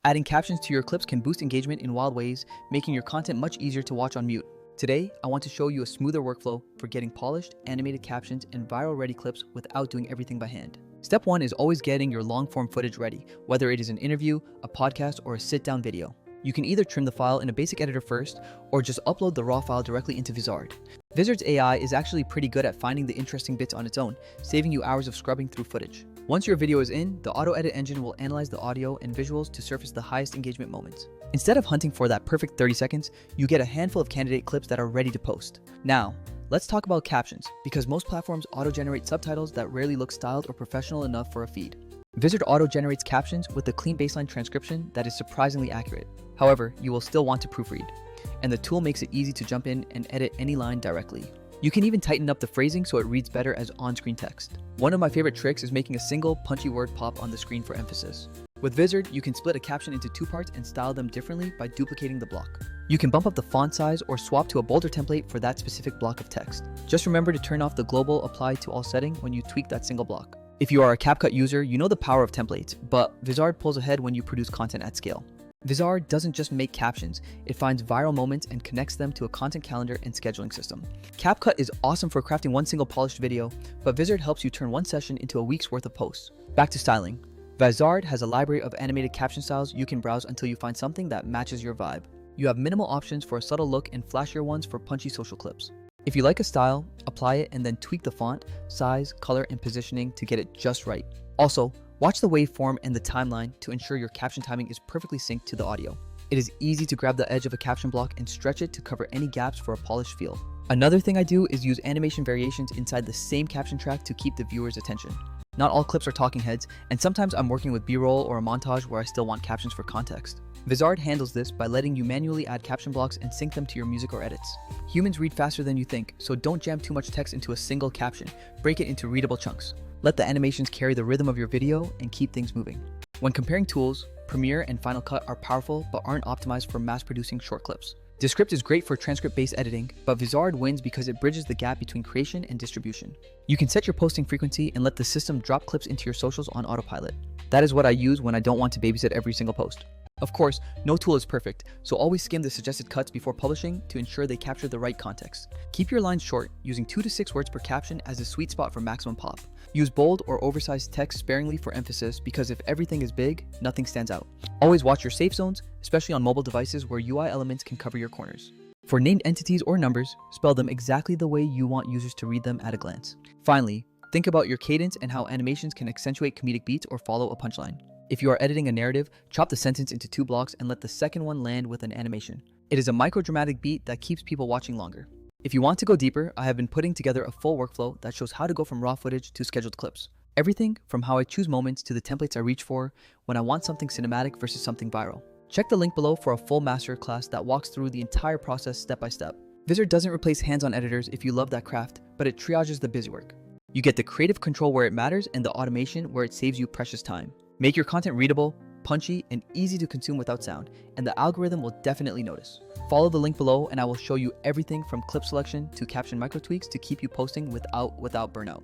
Adding captions to your clips can boost engagement in wild ways, making your content much easier to watch on mute. Today, I want to show you a smoother workflow for getting polished, animated captions and viral-ready clips without doing everything by hand. Step 1 is always getting your long-form footage ready, whether it is an interview, a podcast, or a sit-down video. You can either trim the file in a basic editor first, or just upload the raw file directly into Vizard. Vizard's AI is actually pretty good at finding the interesting bits on its own, saving you hours of scrubbing through footage. Once your video is in, the auto-edit engine will analyze the audio and visuals to surface the highest engagement moments. Instead of hunting for that perfect 30 seconds, you get a handful of candidate clips that are ready to post. Now, let's talk about captions, because most platforms auto-generate subtitles that rarely look styled or professional enough for a feed. Vizard auto-generates captions with a clean baseline transcription that is surprisingly accurate. However, you will still want to proofread, and the tool makes it easy to jump in and edit any line directly. You can even tighten up the phrasing so it reads better as on-screen text. One of my favorite tricks is making a single punchy word pop on the screen for emphasis. With Vizard, you can split a caption into two parts and style them differently by duplicating the block. You can bump up the font size or swap to a bolder template for that specific block of text. Just remember to turn off the global apply to all setting when you tweak that single block. If you are a CapCut user, you know the power of templates, but Vizard pulls ahead when you produce content at scale. Vizard doesn't just make captions, it finds viral moments and connects them to a content calendar and scheduling system. CapCut is awesome for crafting one single polished video, but Vizard helps you turn one session into a week's worth of posts. Back to styling. Vizard has a library of animated caption styles you can browse until you find something that matches your vibe. You have minimal options for a subtle look and flashier ones for punchy social clips. If you like a style, apply it and then tweak the font, size, color, and positioning to get it just right. Also, watch the waveform and the timeline to ensure your caption timing is perfectly synced to the audio. It is easy to grab the edge of a caption block and stretch it to cover any gaps for a polished feel. Another thing I do is use animation variations inside the same caption track to keep the viewer's attention. Not all clips are talking heads, and sometimes I'm working with B-roll or a montage where I still want captions for context. Vizard handles this by letting you manually add caption blocks and sync them to your music or edits. Humans read faster than you think, so don't jam too much text into a single caption. Break it into readable chunks. Let the animations carry the rhythm of your video and keep things moving. When comparing tools, Premiere and Final Cut are powerful but aren't optimized for mass-producing short clips. Descript is great for transcript-based editing, but Vizard wins because it bridges the gap between creation and distribution. You can set your posting frequency and let the system drop clips into your socials on autopilot. That is what I use when I don't want to babysit every single post. Of course, no tool is perfect, so always skim the suggested cuts before publishing to ensure they capture the right context. Keep your lines short, using 2 to 6 words per caption as the sweet spot for maximum pop. Use bold or oversized text sparingly for emphasis because if everything is big, nothing stands out. Always watch your safe zones, especially on mobile devices where UI elements can cover your corners. For named entities or numbers, spell them exactly the way you want users to read them at a glance. Finally, think about your cadence and how animations can accentuate comedic beats or follow a punchline. If you are editing a narrative, chop the sentence into 2 blocks and let the second one land with an animation. It is a micro-dramatic beat that keeps people watching longer. If you want to go deeper, I have been putting together a full workflow that shows how to go from raw footage to scheduled clips. Everything from how I choose moments to the templates I reach for when I want something cinematic versus something viral. Check the link below for a full masterclass that walks through the entire process step by step. Vizard doesn't replace hands-on editors if you love that craft, but it triages the busy work. You get the creative control where it matters and the automation where it saves you precious time. Make your content readable, punchy, and easy to consume without sound, and the algorithm will definitely notice. Follow the link below and I will show you everything from clip selection to caption micro tweaks to keep you posting without burnout.